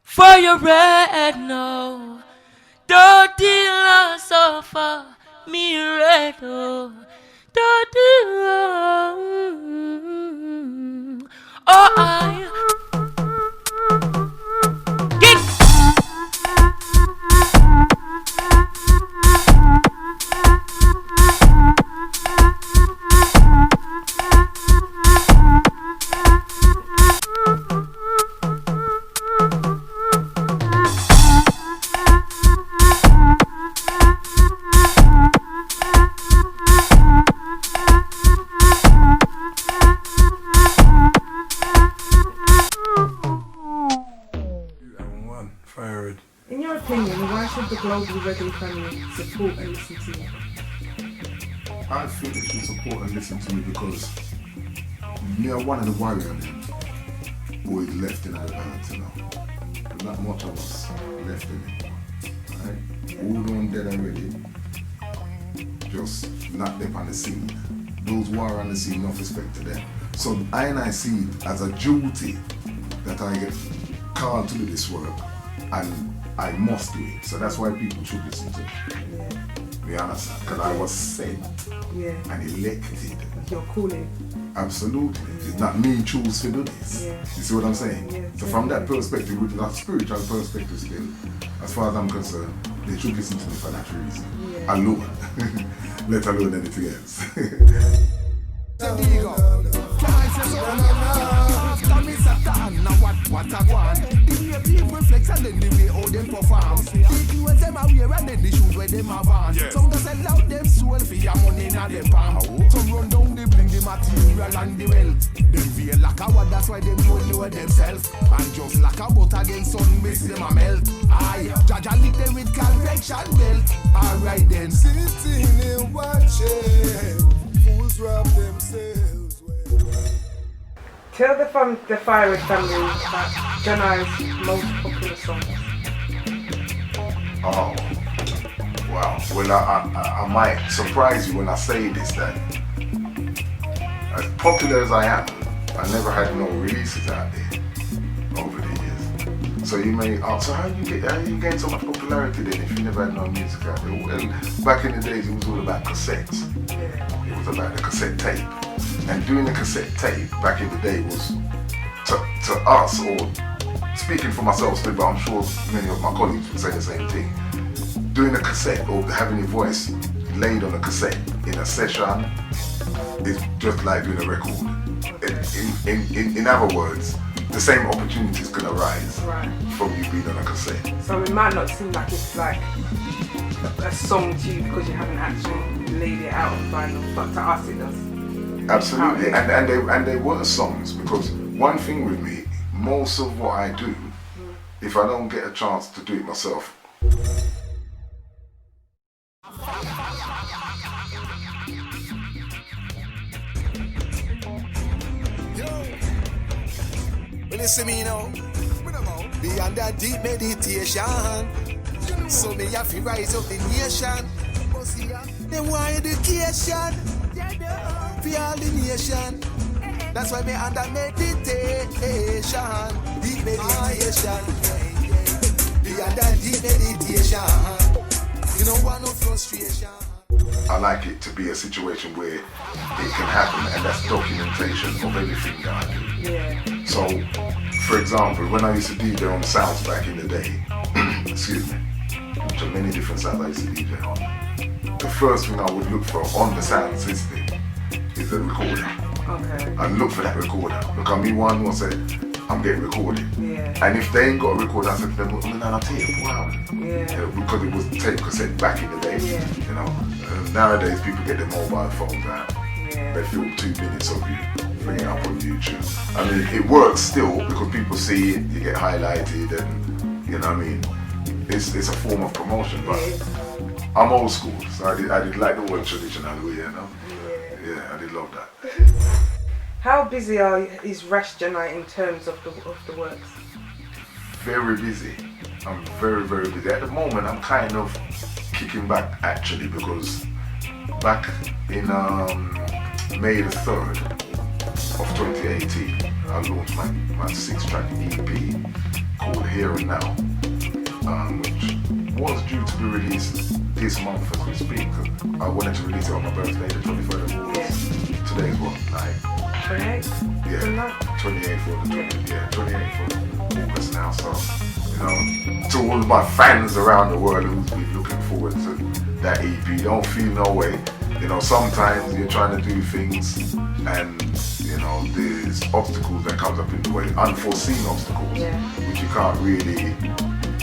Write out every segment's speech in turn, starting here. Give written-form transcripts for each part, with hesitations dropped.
Fire red now. Dirty loss so far. Me red oh. Dirty oh I In your opinion, why should the global reggae family support and listen to you? I think they should support and listen to me because me are one of the warrior them boys left in the band, you know. There's not much of us left in it. Right? All done dead already. Just not them on the scene. Those who are on the scene, enough respect to them. So I see it as a duty that I get called to do this work and I must do it. So that's why people should listen to me. You understand? Because I was sent and elected. Your calling. Absolutely. It's not me choose to do this. Yeah. You see what I'm saying? Yeah, so from that perspective, with that spiritual perspective still, as far as I'm concerned, they should listen to me for that reason. Yeah. Alone. Let alone anything else. What I want. The way people reflect and then the way how them perform. The clothes them a wear and then the shoes where them a want. Some just sell out them soul for your money in them palm. Some run down the bling, the material and the wealth. Them feel like a what, that's why them don't know themselves. And just like a butter against sun, miss them a melt. Aye, Jaja lick them with convection belt. Alright then. Sitting and watching, fools rob themselves. Tell the FIRERED'S family about Jahni's most popular songs. Oh, wow. Well, I might surprise you when I say this, that as popular as I am, I never had no releases out there over the years. So you may ask, so how you gain so much popularity then if you never had no music out there? Well, back in the days it was all about cassettes. It was about the cassette tape. And doing the cassette tape back in the day was, to us, or speaking for myself still, but I'm sure many of my colleagues would say the same thing, doing a cassette or having your voice laid on a cassette in a session is just like doing a record. In other words, the same opportunities can arise from you being on a cassette. So it might not seem like it's like a song to you because you haven't actually laid it out on vinyl, but to us it does. Absolutely, and they were songs, because one thing with me, most of what I do, if I don't get a chance to do it myself, Listen me now, beyond that deep meditation, so me have to rise up the nation. They want education for all the nation. That's why me under meditation, deep meditation. Beyond that deep meditation, you don't want no frustration. I like it to be a situation where it can happen, and that's documentation of everything that I do. So, for example, when I used to DJ on sounds back in the day, excuse me, which are many different sounds I used to DJ on, the first thing I would look for on the sound system is a recorder. I look for that recorder. Look at me, one will say, I'm getting recorded. And if they ain't got a recorder, I said to them, well, no, tape, wow. Because it was tape cassette back in the day, you know. Nowadays, people get their mobile phones out. They film 2 minutes of you, bring it up on YouTube. I mean, it works still because people see it, you get highlighted, and you know what I mean. It's a form of promotion, but I'm old school, so I did like the old traditional way, you know. Yeah, I did love that. How busy is Ras Jahni in terms of the works? Very busy. I'm very, very busy. At the moment, I'm kind of kicking back actually, because back in May the 3rd of 2018, I launched my 6-track EP called Here and Now, which was due to be released this month as we speak. I wanted to release it on my birthday, the 23rd of August. Today's what, like? 28? Yeah, 28th of August now. So, to all my fans around the world who's been looking forward to that EP, don't feel no way. Sometimes you're trying to do things and, there's obstacles that comes up in the way, unforeseen obstacles, which you can't really,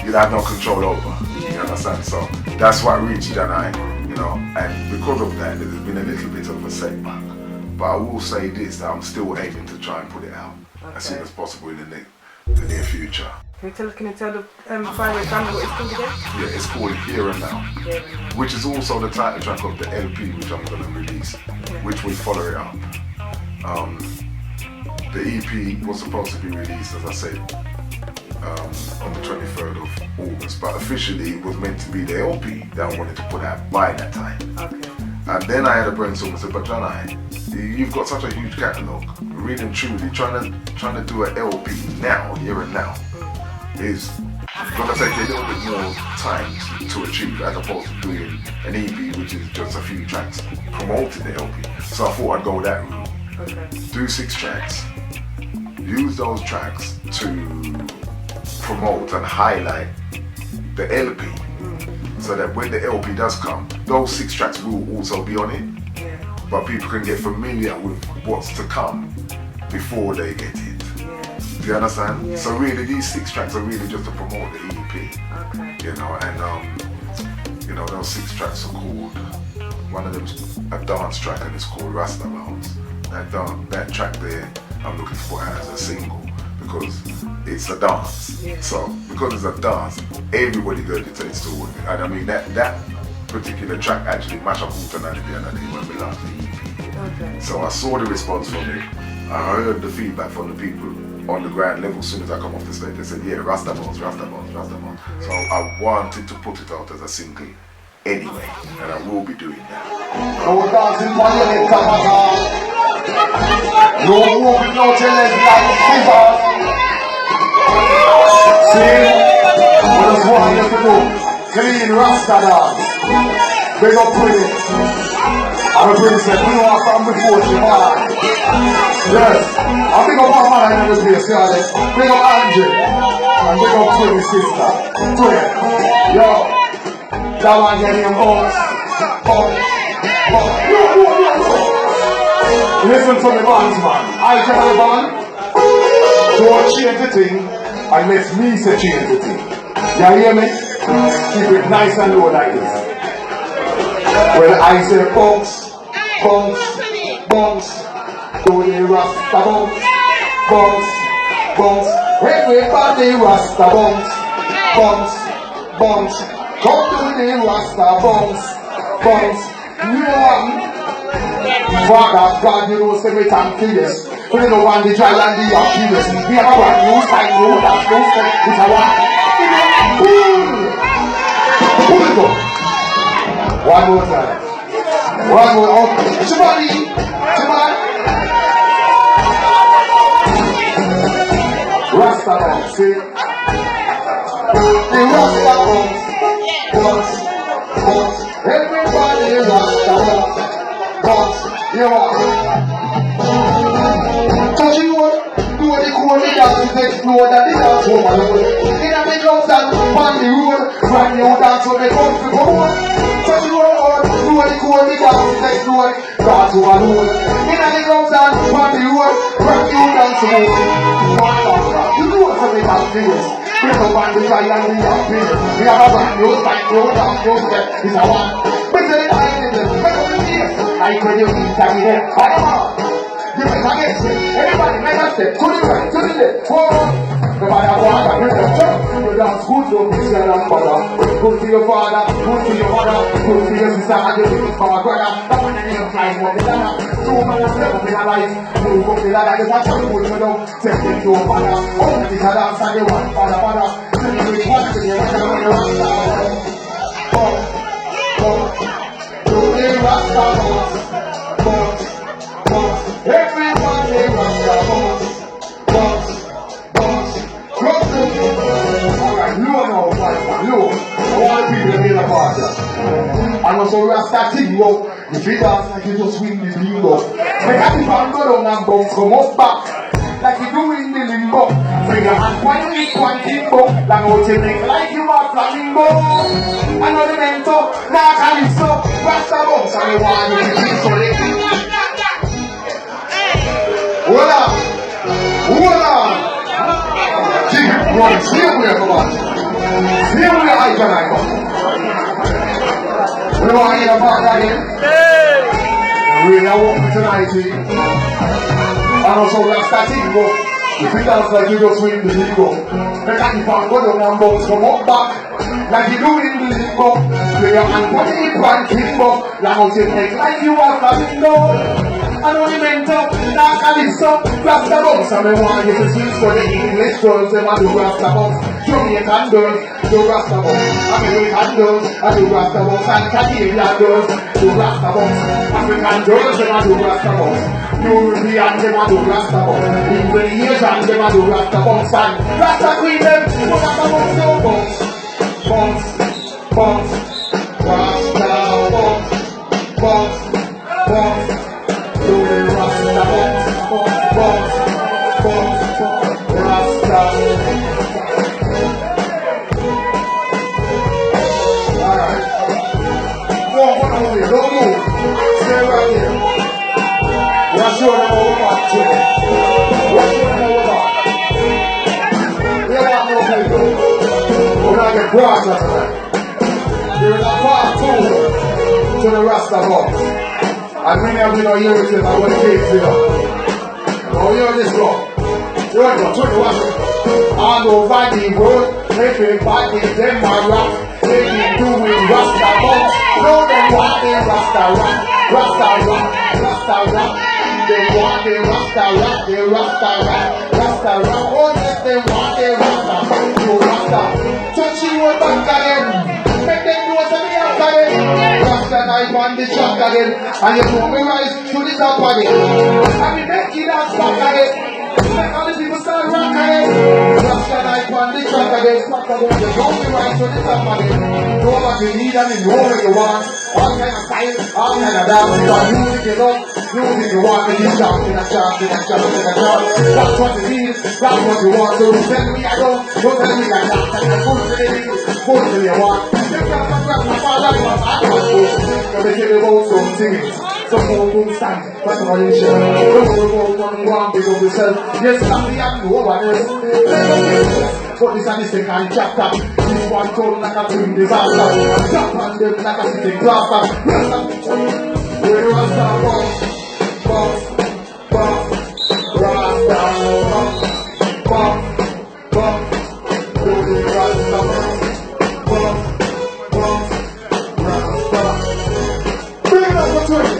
you have no control over, you understand? So that's what Ras Jahni, and because of that, there's been a little bit of a setback. But I will say this, that I'm still aiming to try and put it out as soon as possible in the near future. Can you tell the FIRERED'S family what it's called again? Yeah, it's called Here and Now, which is also the title track of the LP which I'm going to release, which will follow it up. The EP was supposed to be released, as I said, on the 23rd of August, but officially it was meant to be the LP that I wanted to put out by that time. Okay. And then I had a brainstorm and said, but Jahni, you've got such a huge catalogue, really and truly, trying to do an LP now, Here and Now, is going to take a little bit more time to achieve as opposed to doing an EP which is just a few tracks promoting the LP. So I thought I'd go that route. Okay. Do 6 tracks, use those tracks to promote and highlight the LP, so that when the LP does come, those 6 tracks will also be on it, but people can get familiar with what's to come before they get it. Do you understand? Yeah. So really these 6 tracks are really just to promote the EP. Okay. And those 6 tracks are called, one of them's a dance track and it's called Rasta Bounce. That track there I'm looking for as a single because it's a dance. Yeah. So because it's a dance, everybody gravitates toward it. And I mean that particular track actually mashed up Alternative the other day when we launched the EP. Okay. So I saw the response from it. I heard the feedback from the people on the ground level. As soon as I come off the stage, they said, yeah, Rasta Bounce, Rasta Bounce, Rasta Bounce. So I wanted to put it out as a single anyway, and I will be doing that. No dancing for your head, no moving, no challenge like scissors. See, what is what you have to do? Clean Rasta dance. Big up with it. I'm a princess, we know her from before she married. Yes, I'm big up my mother in this place, yeah. Big up Andrew. And big up Twin's sister. Twin. Yo. That one get him boss. Listen to me, bands, man. I tell the band, don't change the thing unless me say change the thing. You hear me? Keep it nice and low like this. When I say bounce, bounce, bounce, do the Rasta bounce, bounce, bounce. Everybody Rasta bounce, bounce, bounce. Come to the Rasta bounce, bounce. Father God, you know, say we thank you, yes. We don't want the dry and the Achilles. We have a brand new style, no, that's no style. It's a one. Pull it up. One more time. One more. Oh, Shibari. Shibari. Rasta bounce, see? The Rasta bounce. Bounce. Bounce. Everybody Rasta bounce. Bounce. You are. Touch you what? Do what they call the dance to explore that they dance home alone. In a big house and on the road, brand new dance when they come to go on. Touch you what? Do what they call the dance to explore dance home alone. In a big house and on the road, brand new dance home. You know what's a big house this? We have a band to try and we have been. We have a brand new style, new dance, new step. It's a one. But then I did it. I could have been taking it. You better get it. Everybody make a step to the right, to the left. Forward. The father walk and you just jump. You dance good to your grandfather. Good to your father, good to your mother, good to your sister and your big brother. That one in your flying up the ladder. Two men step up in a life. Move up the ladder. You watch out good to them. Take it to your father. Oh, this a dance and you want father. Tell me which one to you. When you want father. Do the Rasta bounce, bounce, bounce. Everybody Rasta low. All the people in the party. And also we are starting low. You feel dance like you just win the bingo. Make a people go down and bounce, come up back. Like you do in the limbo. Bring your hand one week, one timbo. Like how you make like you are flamingo. Another mentor, now calypso. Rasta bounce and you want you to keep so late. Hold on. Hold on. Keep it running. Stay away from us. Stay away, I can I go. We want to hear about that again. We are walking tonight, and also we are starting go. If you dance like you just win the bingo, make a keep on go down and bounce, come up back. Like you do in the limbo. Play your hand, put it in one timbo. Like how you make like you are flamingo. I know you meant up, now calypso, Rasta bounce. And I want you to switch for the English girls, them a do Rasta bounce. Jamaican girls, do Rasta bounce. American girls, I do Rasta bounce. And Canadian girls, do Rasta bounce. African girls, them a do Rasta bounce. European, them a do Rasta bounce. Indonesian, them a do Rasta bounce. And Rasta queen, them do Rasta bounce. No bounce, bounce, bounce, Rasta bounce, bounce, bounce. Do the Rasta bounce, bounce, bounce, Rasta. Alright. Don't move. Stay right here. What's your number one today? What's your number one? We don't know people. We're not getting brought up tonight. There is a part two to the Rasta bounce. And many of you know hear it, I want to take it up. Now hear this one. You want to turn the one. All over the world, everybody, them are rock. They be doing Rasta bounce. No, they want the Rasta rock. Rasta rock, Rasta rock. They want the Rasta rock, the Rasta rock. Rasta rock, oh yes, they want the Rasta. You Rasta, touch you back again. Make them know something else again. Rasta knife on the track again. And you know me rise to the top again. And we make it dance back again. Make all the people start rock again. Rasta knife on the track again. Back again. You know me rise to the top again. Know what you need and you know what you want. All kind of style, all kind of dance. You got music you love, music you want. And you shout in a chant, in a chant, in a chant. That's what you need, that's what you want. So don't tell me I don't tell me I can't. And I put it in, put it in your want. You can't grab my father, my father. So they give you about some things. Some more boom stand, that's what you share. Some more one one big of yourself. Yes, I'm the young no one else. But this is the second chapter. This one told like a twin disaster. Jump on them like a sitting plaster. Where the Rasta bounce, bounce, bounce, Rasta bounce, bounce, bounce. Do the Rasta bounce, bounce, bounce, Rasta. Bring it up for 20.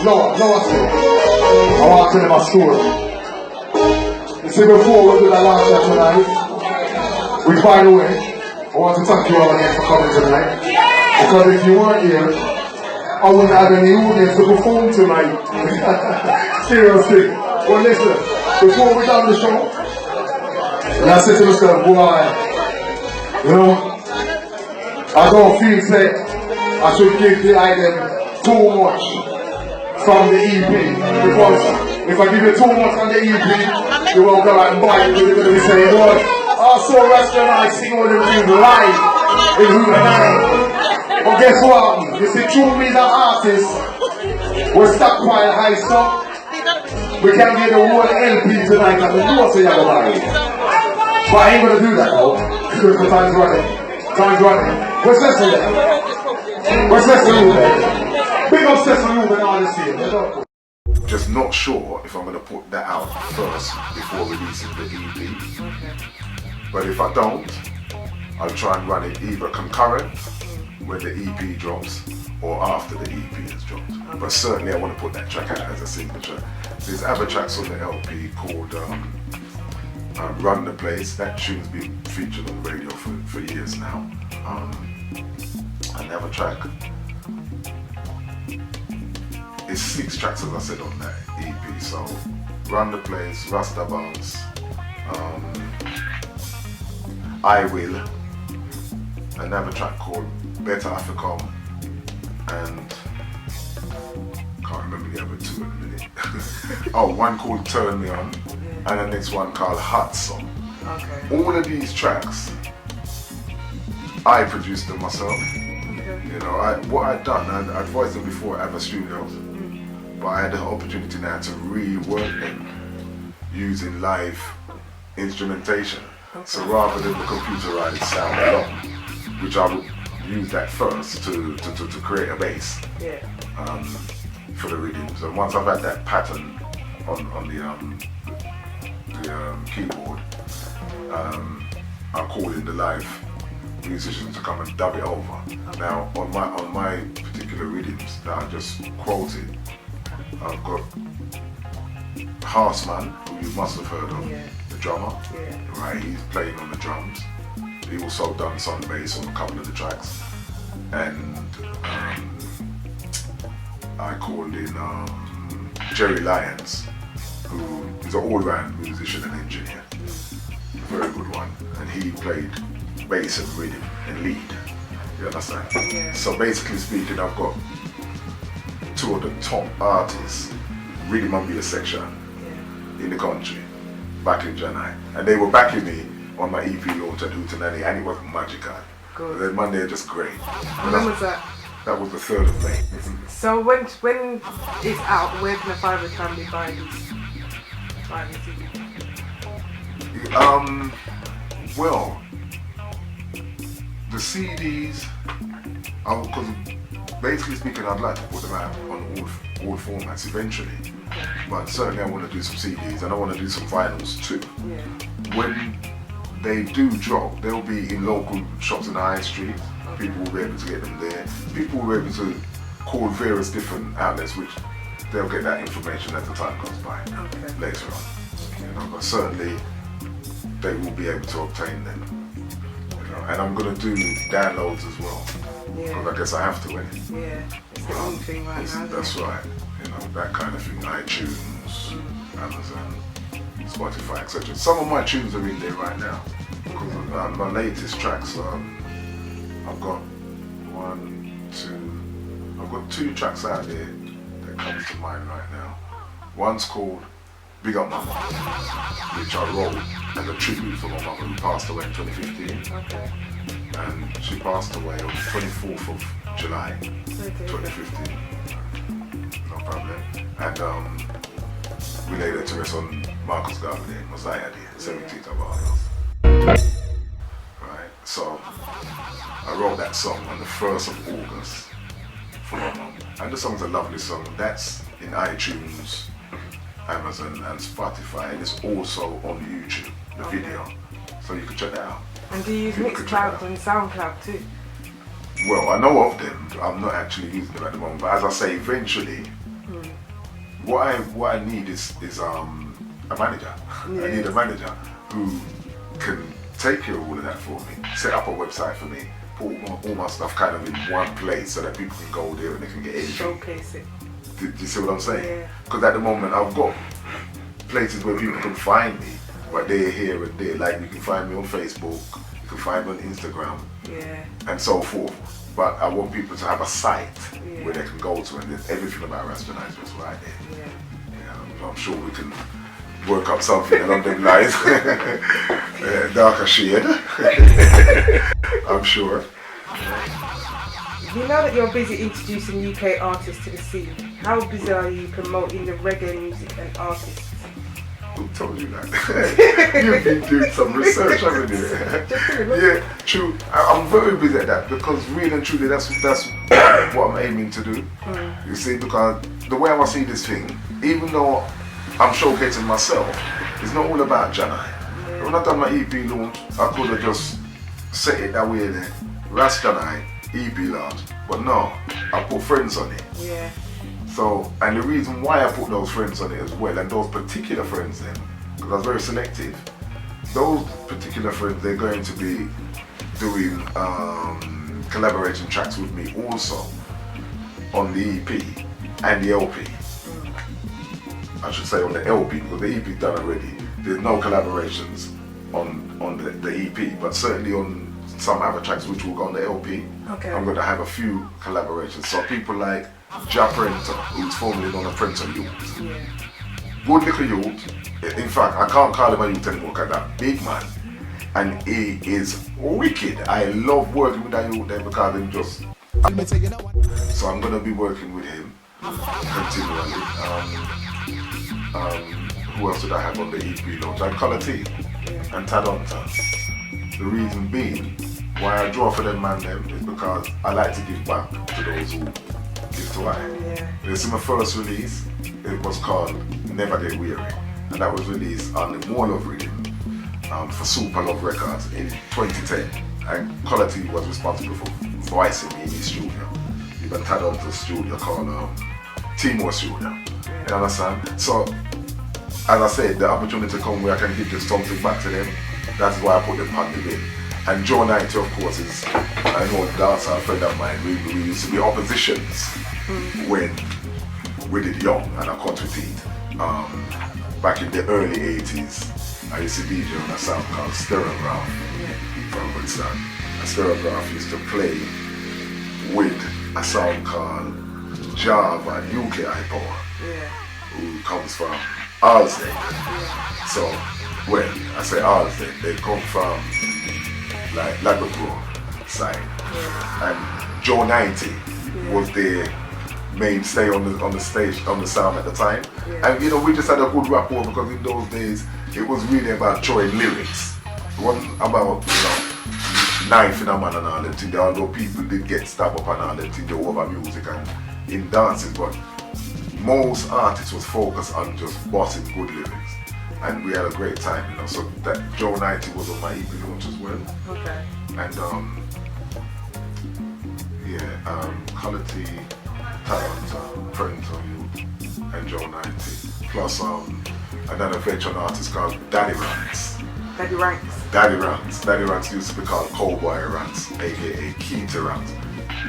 Lower still. I want to tell them a story. You see, before we do the last shot tonight, by the way, I want to thank you all again for coming tonight. Because if you weren't here, I wouldn't have any audience to perform tonight. Seriously. Well, listen, before we done the show, and I said to myself, boy, you know, I don't feel like I should give the item too much from the EP, because if I give you too much from the EP, you won't go out and buy it. You're going to be saying, Lord, I saw Ras Jahni sing all the things live in Route 9. But guess what? You see, true me as an artist, we're stockpile high stuff. We can't get the whole LP tonight and the know so you're going to buy it. But I ain't going to do that though, because the time's running. Time's running. What's this for that? What's this for you then? Big obsessed with moving all this here. Just not sure if I'm going to put that out first before releasing the EP. But if I don't, I'll try and run it either concurrent when the EP drops or after the EP has dropped. But certainly I want to put that track out as a signature. There's other tracks on the LP called Run the Place. That tune's been featured on the radio for years now. Another track, it's 6 tracks as I said on that EP. So Run the Place, Rasta Bounce, I Will, another track called Better Africa, and can't remember the other 2 in a minute. Oh, one called Turn Me On, and the next one called Hot Song. Okay. All of these tracks, I produced them myself. You know, what I'd done, I'd voiced them before at other studios, but I had the opportunity now to rework them using live instrumentation. So rather than the computerized sound alone, which I would use that first to create a bass for the rhythms. And once I've had that pattern on the keyboard, I call in the live musicians to come and dub it over. Now on my particular rhythms that I just quoted, I've got Harsman, who you must have heard of, the drummer. Right, he's playing on the drums. He also done some bass on a couple of the tracks. And I called in Jerry Lyons, who is an all-round musician and engineer. Very good one. And he played bass and rhythm and lead. You understand? Yeah. So basically speaking, I've got 2 of the top artists, rhythm and bass section in the country, backing Jahni. And they were backing me on my EP launch at Hootenanny, and it was magical. Good. The Monday are just great. When was that? That was the 3rd of May. So when it's out, where can the Firered family buy these? Well, the CDs, because basically speaking, I'd like to put them out on all formats eventually. But certainly I want to do some CDs and I want to do some vinyls too. When they do drop, they'll be in local shops in the high street. People will be able to get them there. People will be able to call various different outlets, which they'll get that information as the time goes by later on. You know, but certainly they will be able to obtain them. You know, and I'm going to do downloads as well. Because I guess I have to, innit? Yeah, it's the only thing right now. That's right. You know, that kind of thing. iTunes, Amazon, Spotify, etc. Some of my tunes are in there right now. Because my latest tracks, I've got 2 tracks out there that comes to mind right now. One's called Big Up Mama, which I wrote as a tribute for my mother who passed away in 2015. And she passed away on the 24th of July, 2015. No problem. And we laid it to rest on Marcus Garvey Day, Mosiah Day, 17th of August. Right, so I wrote that song on the 1st of August for my mom. And the song's a lovely song. That's in iTunes, Amazon and Spotify, and it's also on YouTube, the video. So you can check that out. And do you use Mixcloud and SoundCloud too? Well, I know of them. I'm not actually using them at the moment, but as I say, eventually, what I need is a manager. I need a manager who can take care of all of that for me, set up a website for me, put all my stuff kind of in one place so that people can go there and they can get anything. Showcase it. Do you see what I'm saying? Because at the moment I've got places where people can find me, but they're here and there. Like you can find me on Facebook, you can find me on Instagram, and so forth. But I want people to have a site where they can go to, and there's everything about Ras Jahni is just right there. I'm sure we can work up something along them lines. Darker shade, I'm sure. You know that you're busy introducing UK artists to the scene. How busy are you promoting the reggae music and artists? Who told you that? You've been doing some research, haven't you? Yeah, true. I'm very busy at that because really and truly that's what I'm aiming to do. You see, because the way I see this thing, even though I'm showcasing myself, it's not all about Jahni. When I done my EP launch, I could have just set it that way there. Ras Jahni, EP launch. But no, I put friends on it. Yeah. So, and the reason why I put those friends on it as well, and those particular friends then, because I was very selective, those particular friends, they're going to be doing collaboration tracks with me also on the EP and the LP. I should say on the LP, because the EP is done already. There's no collaborations on the EP, but certainly on some other tracks which will go on the LP, Okay. I'm going to have a few collaborations. So people like Ja Prenter, who's formerly known as Prenter Youth. Yeah. Good little youth. In fact, I can't call him a youth anymore because that big man. And he is wicked. I love working with that youth there because I'm just... So I'm going to be working with him continually. Who else did I have on the EP launch? And Colour T and Tad Hunter. The reason being why I draw for them man them is because I like to give back to those who give to I. Yeah. This is my first release. It was called Never Get Weary, and that was released on the More Love Rhythm for Super Love Records in 2010. And Colour T was responsible for voicing me in his studio. You can tag on to a studio called Timor Studio. You understand? So, as I said, the opportunity to come where I can give just something back to them, that's why I put them on the bill. And Joe 90, of course, is, I know, a dancer, a friend of mine. We used to be oppositions when we did young and I cut with it. Back in the early 80s, I used to DJ on a sound called Stereograph from Woodstock. A Stereograph used to play with a sound called Java Nuclei Power, who comes from Alsden. So, well, I say Alsden, they come from like Labrador side. And Joe 90 was the mainstay on the stage, on the sound at the time. And you know, we just had a good rapport because in those days it was really about throwing lyrics. It wasn't about, you know, knife in a man and all that thing, although people did get stabbed up and all that thing over music and in dances, but most artists was focused on just bossing good lyrics. And we had a great time, you know, so that Joe 90 was on my EP launch as well. Okay. And Colour T, Talent, Friend of You, and Joe 90. Plus another veteran artist called Daddy Rants. Daddy Ranks. Daddy Rants. Daddy Rants used to be called Cowboy Rants, aka Keita Rants.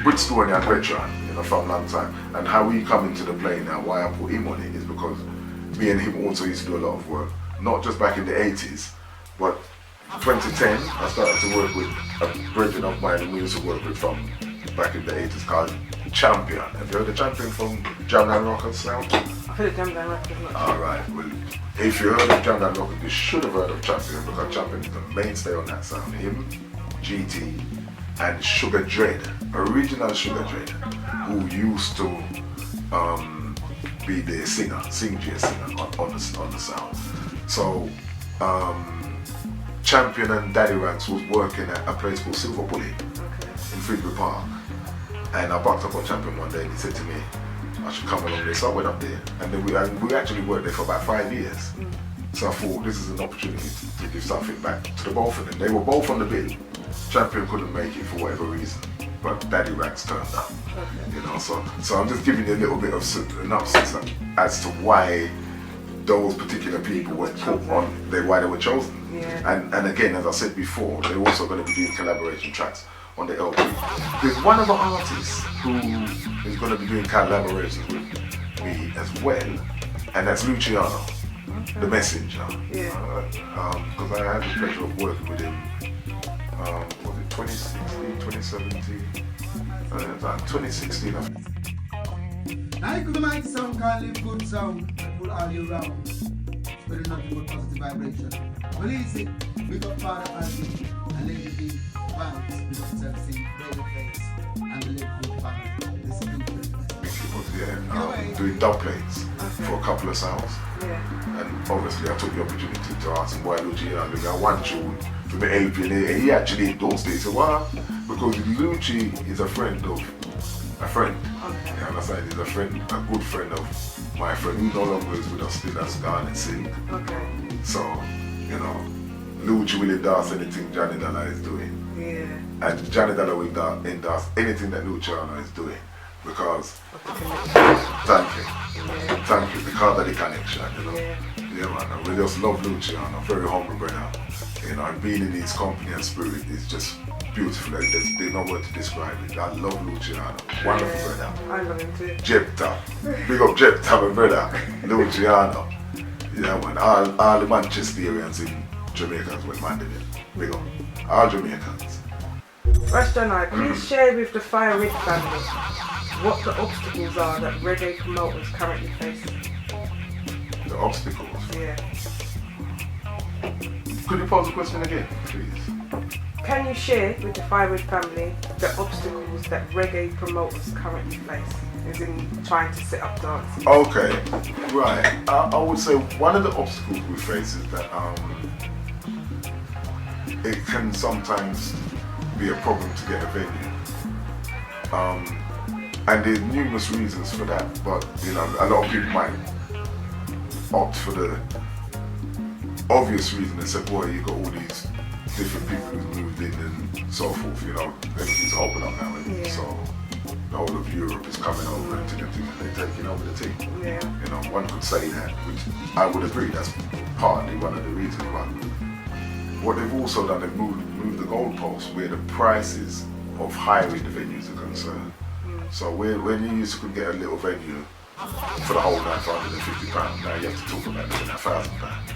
Bridgestonian veteran, you know, from a long time. And how he come into the play now, why I put him on it is because me and him also used to do a lot of work, not just back in the 80s, but 2010 I started to work with a brethren of mine who we used to work with from back in the 80s called Champion. Have you heard the Champion from Jamland Rockers sound? I've heard of Jamland Rockers. Alright, well, if you heard of Jamland Rockers, you should have heard of Champion because Champion is the mainstay on that sound. Him, GT, and Sugar Dread, original Sugar Dread, who used to be the singer, singer on the sound. So, Champion and Daddy Ranks was working at a place called Silver Bullet in Freedwood Park. And I bucked up on Champion one day and he said to me, I should come along there. So I went up there and then we actually worked there for about 5 years. So I thought this is an opportunity to give something back to the both of them. They were both on the bill. Champion couldn't make it for whatever reason, but Daddy Ranks turned up. You know, so I'm just giving you a little bit of synopsis as to why those particular people were put on, why they were chosen. And again, as I said before, they're also going to be doing collaboration tracks on the LP. There's one other artist who is going to be doing collaborations with me as well, and that's Luciano, the Messenger. Because I had the pleasure of working with him, was it 2016, 2017? 2016, I think. I could make sound called live good sound and put all year round. Spreading nothing but positive vibration. Release it, wake up Father Alvin, and let it be vibes with itself sing, baby face, and the live good family. This is good. Doing dub plates for a couple of sounds. And obviously I took the opportunity to ask him why Luciano got one tune to be helping, and he actually in those days said, why? Because Lucci is a friend of a friend. You understand? He's a friend, a good friend of my friend who no longer is with us, still has gone and sing. So, you know, Lucci will dance anything Johnny Dalla is doing. And Johnny Dalloway does anything that Luciano is doing because, thank you, because of the connection, you know. Yeah, man, I really just love Luciano, very humble brother. You know, and being in his company and spirit is just beautiful. There's no word to describe it. I love Luciano, wonderful brother. I love him too. Jepta, big up Jepta, my brother, Luciano. Yeah, man, all the Manchesterians in Jamaica is what man did it. Big up, all Jamaicans. Ras Jahni, please share with the FIRERED'S family what the obstacles are that reggae promoters currently face. The obstacles? Yeah. Could you pose the question again, please? Can you share with the FIRERED'S family the obstacles that reggae promoters currently face, as in trying to set up dances? Okay, right. I would say one of the obstacles we face is that it can sometimes be a problem to get a venue. And there's numerous reasons for that, but you know, a lot of people might opt for the obvious reason and say, boy, you got all these different people who've moved in and so forth, you know, everything's open up now, and so the whole of Europe is coming over and they're taking over the team. Yeah. You know, one could say that, which I would agree, that's partly one of the reasons, but what they've also done, they've moved the goalposts where the prices of hiring the venues are concerned. So when you used to get a little venue for the whole night for £150, now you have to talk about £1,000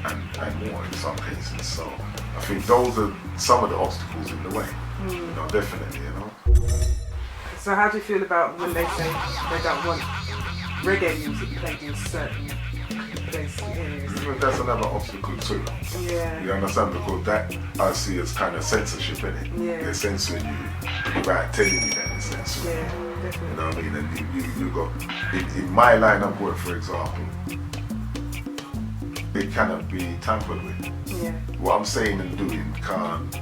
and more in some cases. So I think those are some of the obstacles in the way. You know, definitely, you know. So how do you feel about when they say they don't want reggae music played in certain places, areas? That's another obstacle too. Yeah. You understand? Because that I see as kind of censorship in it. Yeah. They're censoring you without telling you that they're censoring. Yeah, definitely. You know what I mean? And you got in my line of work, for example, it cannot be tampered with. Yeah. What I'm saying and doing can't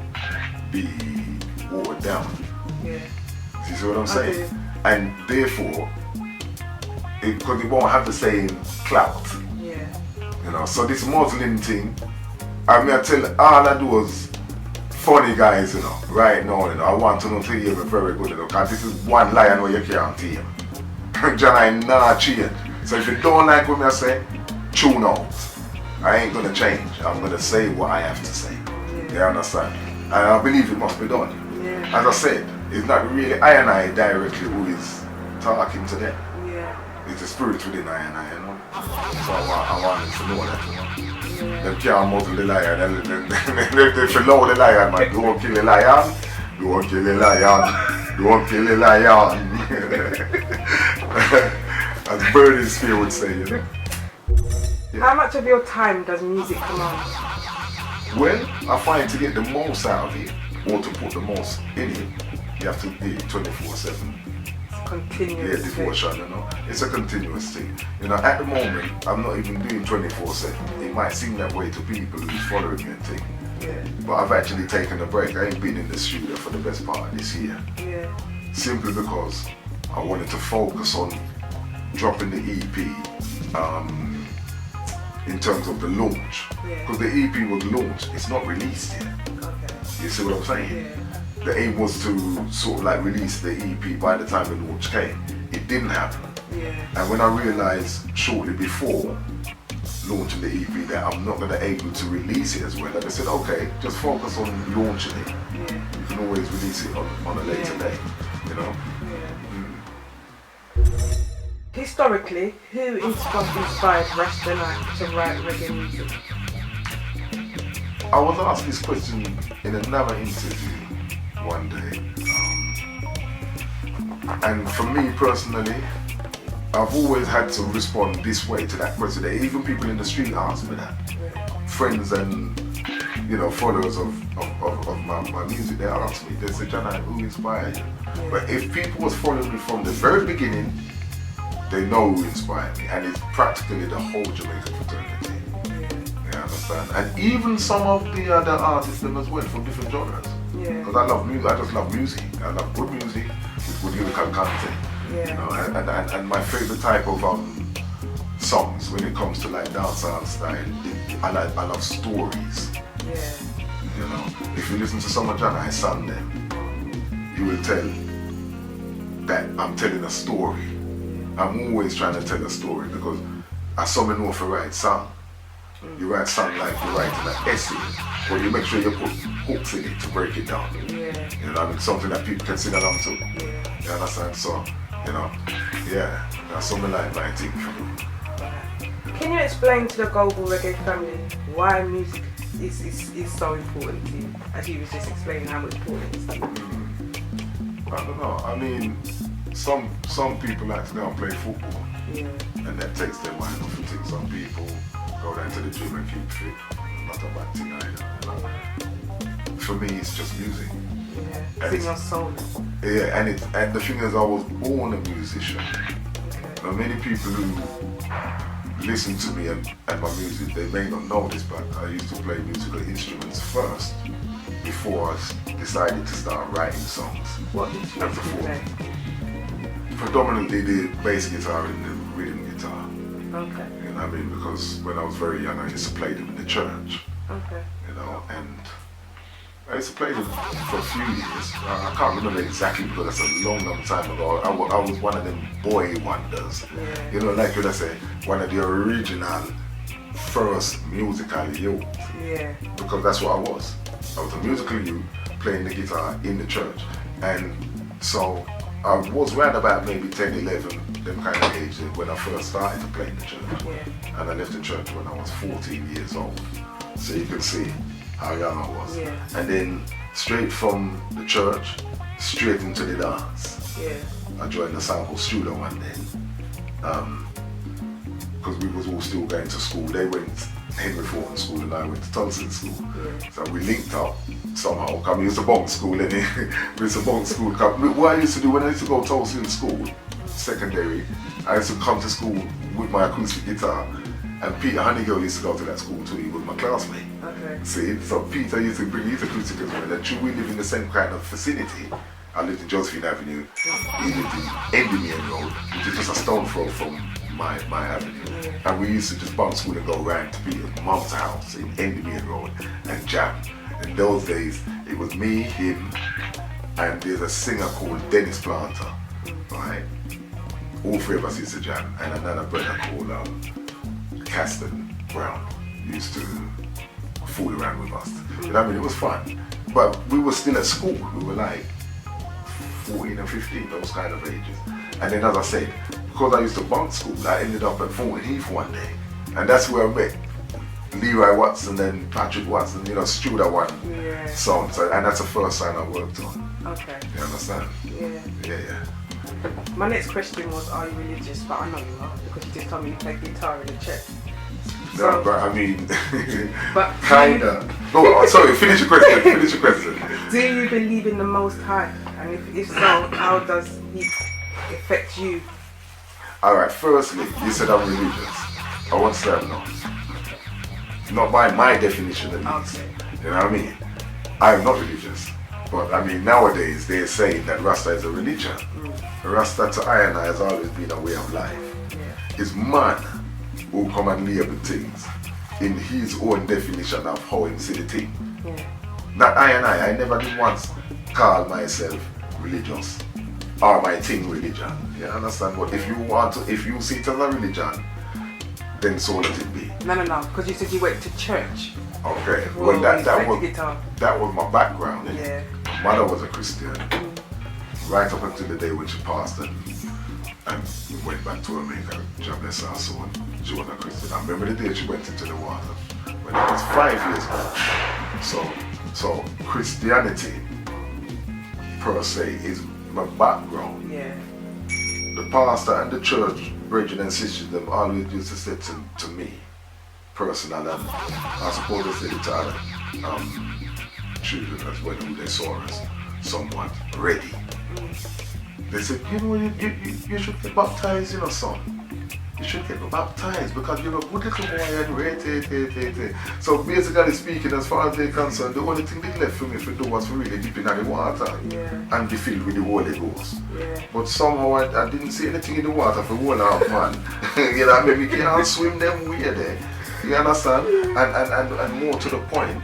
be watered down. Yeah. You see what I'm saying? Okay. And therefore, because it won't have the same clout. Yeah. You know, so this Muslim thing, I mean, I tell all I do is funny guys, you know, right now, you know, I want to know to hear me very good, you know, because this is one line where you can't hear. John, I not change. So if you don't like what I say, tune out. I ain't gonna change. I'm gonna say what I have to say. You understand? And I believe it must be done. Yeah. As I said, it's not really I and I directly who is talking to them. Yeah. It's the spirit within I and I, you know. So I want them to know that, you know. Yeah. Them can't muzzle the lion. They follow the lion, man. Don't kill the lion. Don't kill the lion. Don't kill the lion. As Birdie Spear would say, you know. Yeah. How much of your time does music command? Well, I find to get the most out of it, or to put the most in it, you have to be 24/7. Continuous. Yeah, devotion, you know. It's a continuous thing. You know, at the moment, I'm not even doing 24/7. It might seem that way to people who's following me and thing. Yeah. But I've actually taken a break. I ain't been in the studio for the best part of this year. Yeah. Simply because I wanted to focus on dropping the EP in terms of the launch. Because the EP was launched, it's not released yet. Okay. You see what I'm saying? Yeah. The aim was to sort of like release the EP by the time the launch came. It didn't happen. Yeah. And when I realized shortly before launching the EP that I'm not going to be able to release it as well, I said, okay, just focus on launching it. Yeah. You can always release it on a later day, you know? Historically, who inspired Ras Jahni to write reggae music? I was asked this question in another interview one day. And for me personally, I've always had to respond this way to that question. Even people in the street ask me that. Friends and, you know, followers of my music, they ask me, they say, Jahni, who inspired you? But if people was following me from the very beginning, they know who inspired me, and it's practically the whole Jamaican fraternity. You understand? And even some of the other artists them as well from different genres. Because I love music, I just love music. I love good music with good lyrical content. You know, and my favorite type of songs when it comes to like dancehall style, I love stories. You know, if you listen to some of John I sung them, you will tell that I'm telling a story. I'm always trying to tell a story because I saw me know if you write song. You write song like you're writing an essay, but you make sure you put hooks in it to break it down. You know what I mean? Something that people can sing along to. You understand? So, you know, yeah, that's something like my thing for me. Can you explain to the global reggae family why music is so important to you? As you was just explaining how important it is to you. I don't know. I mean, some people like to go and play football, and that takes their mind off of things. Some people go down to the gym and keep fit. Not a bad thing either. You know? For me, it's just music. It's in your soul. Yeah, and the thing is, I was born a musician. Now, many people who listen to me and my music, they may not know this, but I used to play musical instruments first before I decided to start writing songs. What instruments do you play? Predominantly the bass guitar and the rhythm guitar. Okay. You know what I mean? Because when I was very young, I used to play them in the church. Okay. You know, and I used to play them for a few years. I can't remember exactly because that's a long time ago. I was one of them boy wonders. You know, like when I say, one of the original first musical youth. Because that's what I was. I was a musical youth playing the guitar in the church. And so I was around about maybe 10, 11, them kind of age when I first started to play in the church. And I left the church when I was 14 years old. So you can see how young I was. And then straight from the church, straight into the dance. I joined the sample studio one day. Because we was all still going to school. They went Henry Fortin School and I went to Tolson School. So we linked up somehow. Come, we used to bunk school and we used to bunk school. What I used to do when I used to go to Tolson School, secondary, I used to come to school with my acoustic guitar. And Peter Honeygill used to go to that school too. He was my classmate. See, so Peter used to bring his acoustic as well. And we lived in the same kind of vicinity. I lived in Josephine Avenue. He lived in Endymion Road, which is just a stone throw from my avenue. And we used to just bunk school and go around to Peter's mom's house in Endymion Road and jam. In those days, it was me, him, and there's a singer called Dennis Planter, right? All three of us used to jam, and another brother called Caston Brown used to fool around with us. You know what I mean? It was fun. But we were still at school. We were like 14 and 15, those kind of ages. And then as I said, because I used to bunk school, I ended up at Fulton Heath one day. And that's where I met Leroy Watson and Patrick Watson, you know, Studer one song. So, and that's the first song I worked on. Okay. You understand? Yeah. My next question was, are you religious? But I know you are, because you just told me you play guitar in the church. So, no, but I mean, but kinda. Oh, sorry, finish your question. Do you believe in the Most High? And if so, how does He affect you? Alright, firstly, you said I'm religious. I want to say I'm not. Not by my definition at least. You know what I mean? I am not religious. But I mean, nowadays they're saying that Rasta is a religion. Rasta to I and I has always been a way of life. It's man who come and label things in his own definition of how he see the thing. Not I and I never did once call myself religious or my thing religion. You understand? But if you see it as a religion, then so let it be. No, because you said you went to church. Okay, well that was my background. My mother was a Christian, right up until the day when she passed and we went back to America. God bless her soul. She was a Christian. I remember the day she went into the water when I was 5 years old. So Christianity per se is my background. The pastor and the church, brethren and sisters, them always used to say to me, personal, and I suppose they said it to other children as well who they saw us somewhat ready. They said, you know, you should get baptized, you know, son. You should get baptized because you're a good little boy and wait. So basically speaking, as far as they're concerned, the only thing they left for me to do was to really dip in the water and be filled with the Holy Ghost. But somehow I didn't see anything in the water for one half man. You know, maybe you can't swim them way there. You understand? And more to the point,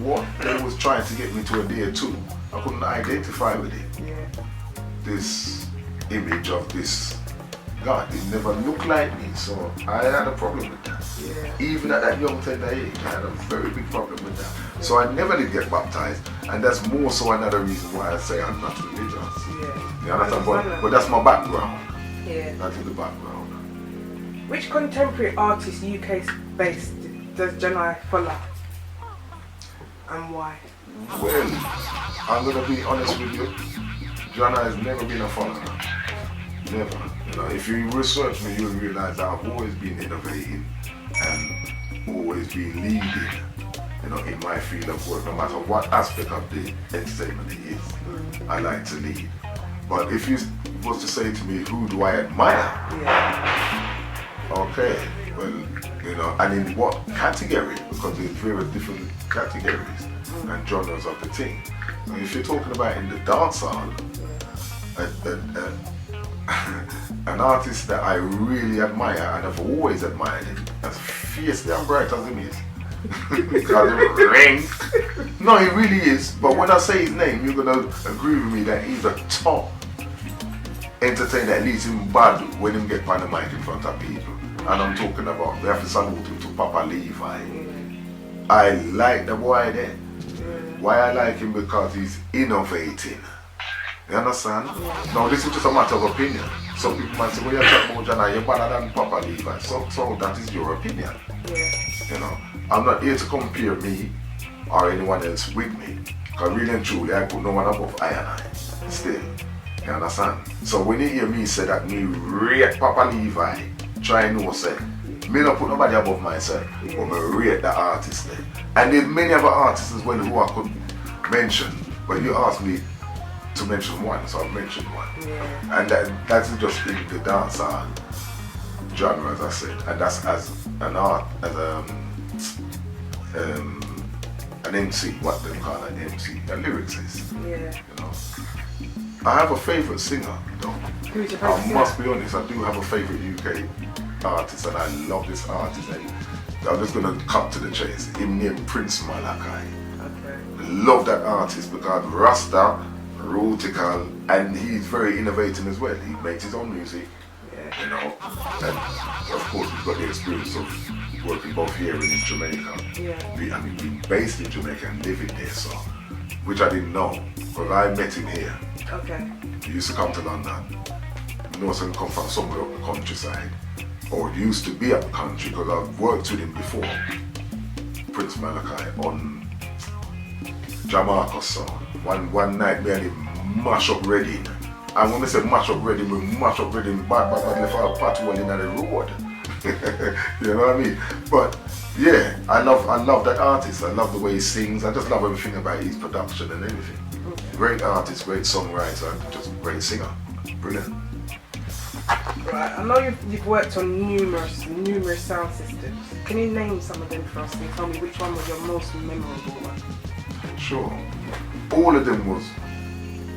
what they was trying to get me to adhere to, I couldn't identify with it. Yeah. This image of this God, it never looked like me, so I had a problem with that. Yeah. Even at that young tender age, I had a very big problem with that. So I never did get baptized, and that's more so another reason why I say I'm not religious. Yeah. You understand? But that's my background. Yeah. That is the background. Which contemporary artist UK based does Jahni follow? And why? Well, I'm gonna be honest with you. Jahni has never been a follower. Never. You know, if you research me, you'll realize I've always been innovating and always been leading, you know, in my field of work, no matter what aspect of the entertainment it is. I like to lead. But if you was to say to me, who do I admire? Yeah. Okay, well, you know, and in what category? Because there's various different categories and genres of the thing. So if you're talking about in the dancehall, an artist that I really admire and have always admired him, as fiercely and bright as him is. Because ring. No, he really is. But when I say his name, you're gonna agree with me that he's a top entertainer, at least in bad when him get on the mic in front of people. And I'm talking about, we have to salute him to Papa Levi. I like the boy there. Why I like him? Because he's innovating. You understand? Now this is just a matter of opinion. Some people might say, well, you're talking about Jahni, you're better than Papa Levi. So that is your opinion. You know, I'm not here to compare me or anyone else with me. Because really and truly, I put no one above I and I. Still. You understand? So when you hear me say that me rate Papa Levi, try no say, me not put nobody above myself, but me rate the artist there. And there's many other artists as well who I could mention, but you asked me to mention one, so I've mentioned one. And that's just in the dancehall genre, as I said, and that's as an art, as an MC, what they call an MC, a lyricist. You know, I have a favorite singer, though. Who's your favorite I must be honest, I do have a favorite UK artist, and I love this artist. And I'm just gonna cut to the chase. Him named Prince Malachi. Love that artist because Rasta, rootical, and he's very innovating as well. He makes his own music, you know, and of course he's got the experience of working both here and in Jamaica. I mean, being based in Jamaica and living there, so, which I didn't know, but I met him here. He used to come to London. You know, so he come from somewhere up the countryside, or he used to be up the country because I've worked with him before, Prince Malachi, on Jamaica song. One night, me and him mash up Reading. And when I say mash up Reading, we mash up Reading bad left our pathway in the road. You know what I mean? But yeah, I love that artist. I love the way he sings. I just love everything about his production and everything. Great artist, great songwriter, just great singer. Brilliant. Right, I know you've worked on numerous sound systems. Can you name some of them for us and tell me which one was your most memorable one? Sure. All of them was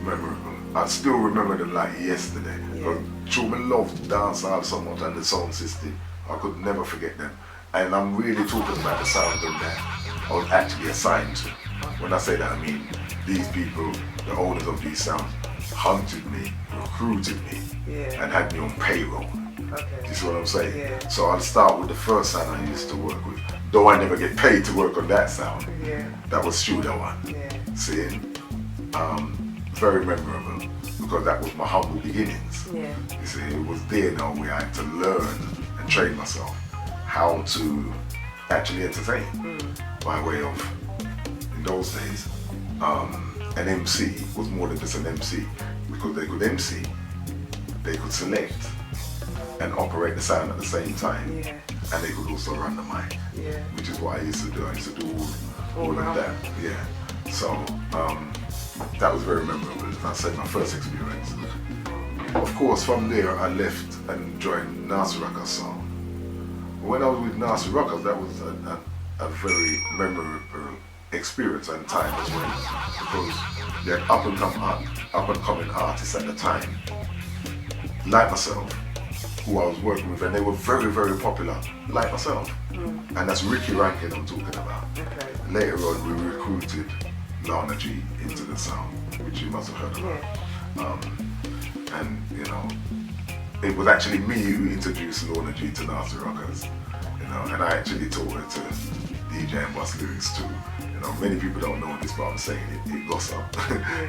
memorable. I still remember them like yesterday. Because Chuma loved dancehall so much and the sound system. I could never forget them. And I'm really talking about the sound that I was actually assigned to. When I say that, I mean these people, the owners of these sounds, hunted me, recruited me, and had me on payroll. You see what I'm saying? So I'll start with the first sound I used to work with. Though I never get paid to work on that sound. That was Studio One. See? Very memorable because that was my humble beginnings. You see, it was there now where I had to learn and train myself how to actually entertain by way of, in those days, an MC was more than just an MC because they could MC, they could select and operate the sound at the same time, and they could also run the mic, which is what I used to do. I used to do all of that. So that was very memorable. As I said, my first experience. Of course, from there I left and joined Nasir Rockers Sound. When I was with Nasir Rockers, that was a very memorable experience and time as well, because they had up and coming artists at the time, like myself, who I was working with, and they were very, very popular, like myself. And that's Ricky Rankin I'm talking about. later on we recruited Lana G into the sound, which you must have heard about. And you know, it was actually me who introduced Lana G to Nasty Rockers, you know, and I actually taught her to DJ and bust lyrics too. You know, many people don't know this, but I'm saying it goes up.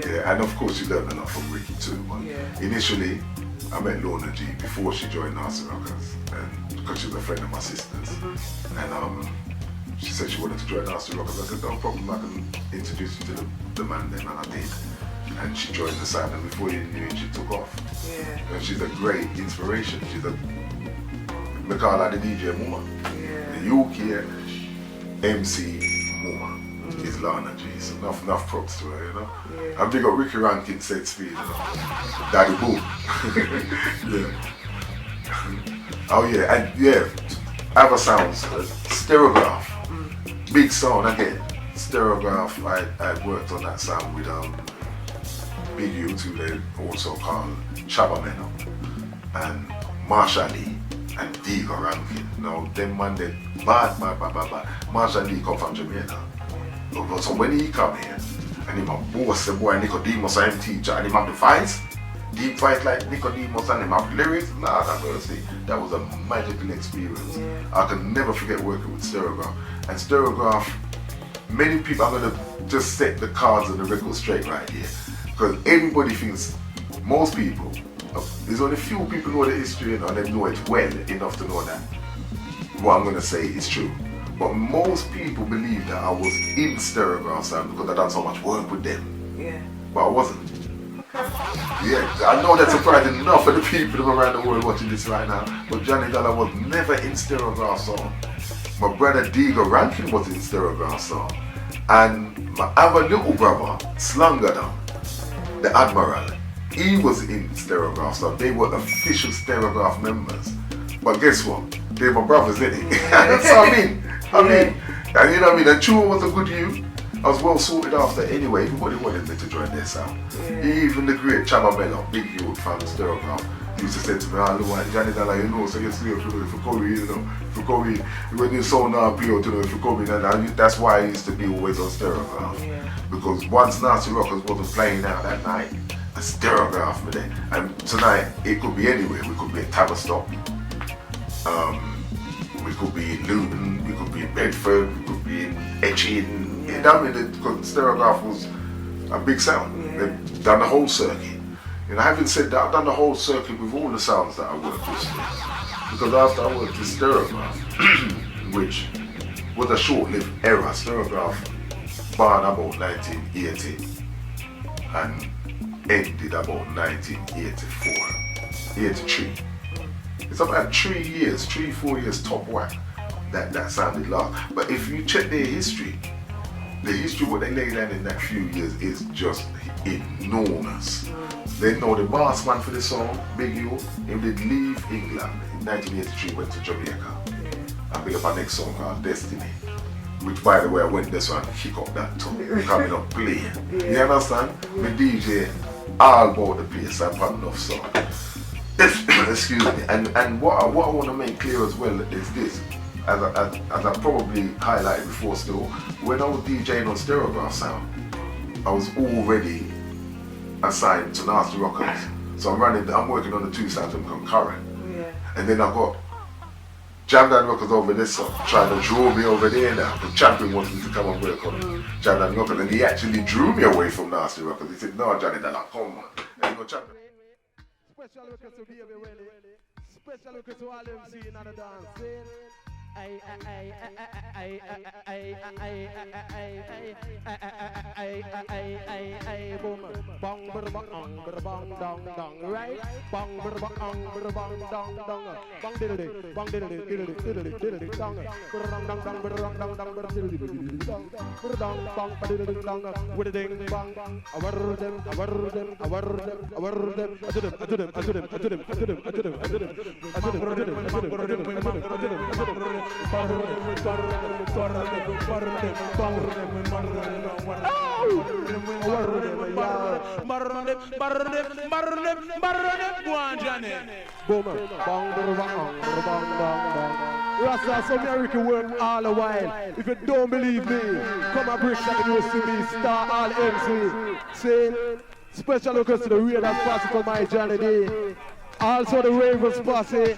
Yeah, and of course she learned a lot from Ricky too, but initially I met Lorna G before she joined Nasty Rockers, and because she was a friend of my sister's, and she said she wanted to join Nasty Rockers. I said, no problem, I can introduce you to the man then, and I did. And she joined the sound, and before you knew it, she took off. Yeah. And she's a great inspiration. She's a, we call her the DJ Muma. Yeah. The UK MC Muma is Lana G. So enough props to her, you know. Yeah. And big up Ricky Rankin said speed, you know. Daddy Boom. Yeah. Oh yeah, and yeah, other sounds, Stereograph. Big sound again. Stereograph, I worked on that sound with Big U, who they also call Shabba Meno, and Marsha Lee and Diga Rankin. Now them man they bad. Marsha Lee come from Jamaica. So when he come here and he my boss the boy Nicodemus and him teacher and him have the fights, deep fight like Nicodemus and him have lyrics, that was a magical experience. I can never forget working with Stereograph. And Stereograph, many people, I'm gonna just set the cards and the record straight right here. Because everybody thinks, most people, there's only few people know the history and they know it well enough to know that what I'm gonna say is true. But most people believe that I was in Stereograph sound because I done so much work with them. Yeah. But I wasn't. Yeah, I know that's surprising enough for the people around the world watching this right now. But Johnny Dollar was never in Stereograph song. My brother Diga Rankin was in Stereograph song. And my other little brother, Slungadon, the Admiral, he was in Stereograph song. They were official Stereograph members. But guess what? They're my brothers, innit? That's what I mean. And you know what I mean? And Chua was a good youth. I was well sorted after anyway. Everybody wanted me to join their sound. Even the great Chaba Mello, big youth from Stereograph, used to say to me, oh, look, Johnny Dollar, you know, so you're slave if you come in, you know, if you come in, when you sound now appeal to know, if you come in, and that's why I used to be always on Stereograph. Because once Nasty Rockers wasn't playing out that night, a Stereograph me there. And tonight, it could be anywhere. We could be at Tavistock, we could be in Luton, we could be in Bedford, we could be in Etchin. I mean, because Stereograph was a big sound. They've done the whole circuit. And having said that, I've done the whole circuit with all the sounds that I worked with. Because after I worked with Stereograph, which was a short-lived era, Stereograph born about 1980 and ended about 1984, 83. It's about 3, 4 years top whack that sounded last. But if you check their history, the history what they laid down in that few years is just enormous. They know the boss man for the song, Big U, him did leave England in 1983, went to Jamaica. And pick up our next song called Destiny. Which by the way, I went there so I kick up that tune, coming up playing. You understand? The DJ all about the place, I've had enough song. Excuse me. And what I want to make clear as well is this. As I probably highlighted before still, when I was DJing on Stereograph sound, I was already assigned to Nasty Rockers. So I'm working on the two sounds and concurrent. And then I got Jamdan Rockers over this song, trying to draw me over there now. The champion wanted me to come and work on Jamdan Rockers, and he actually drew me away from Nasty Rockers. He said, no, Johnny, they're like, come on. And you go champion. Special request to Baby Willie. Special request to all them seeing on the dance. Boom, bong, bong, dong, dong, right? Bong, bong, dong, bong, diddly, bong, diddly, dong, dong, with a ding, bong, I word them, Rasta, some America work all the while. If you don't believe me, come and break that news to me. Star all MC. Say, special request to the Raiders posse for my Johnny D. Also the Ravens posse.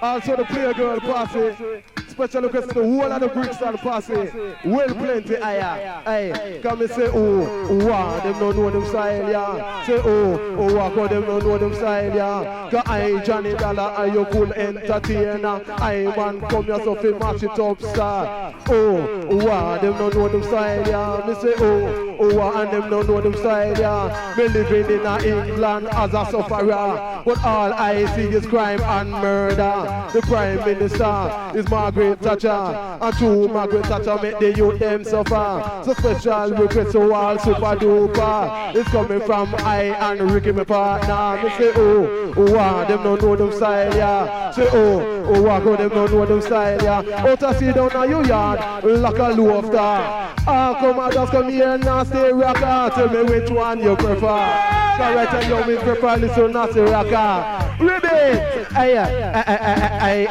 Also the Playgirl posse. Special request to the whole of the Brixton posse. Well plenty higher. Hey, come and say, oh, wow, them don't know them style, yeah. Say, oh, wow, them don't know them style, yeah. Cause I, Johnny Dollar, I your full entertainer. I, man, come here so fi match it up, star. Oh, wow, them don't know them style, yeah. Me say, oh, wow, and them don't know them style, yeah. Me living in England as a sufferer. But all I see is crime and murder. The Prime Minister is Margaret Thatcher, and true Margaret Thatcher make the youth them suffer. So special request to all super duper. It's coming from I and Ricky, my partner. Me say, oh, wow, them don't know them style, yeah. Say, oh, wow, them don't know them style, yeah. Out to see down on your yard, like a lofter. Ah, come on, just come here and stay rocker. Tell me which one you prefer. Cause right now you prefer listen nasty rocker. Ribbit! Ay,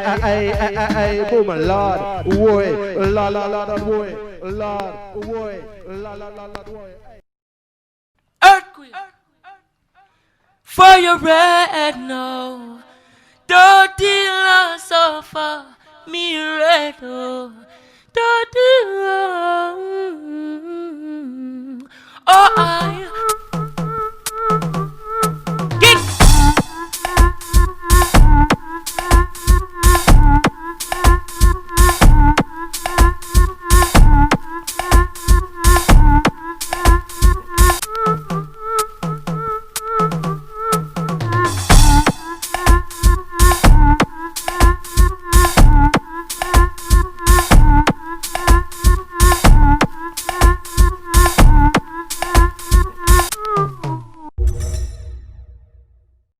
boom, Lord, boy, la, boy, Lord, boy, la, boy. Earthquake. Fire red now. Don't deal so far. Me red oh. Don't deal. Oh, I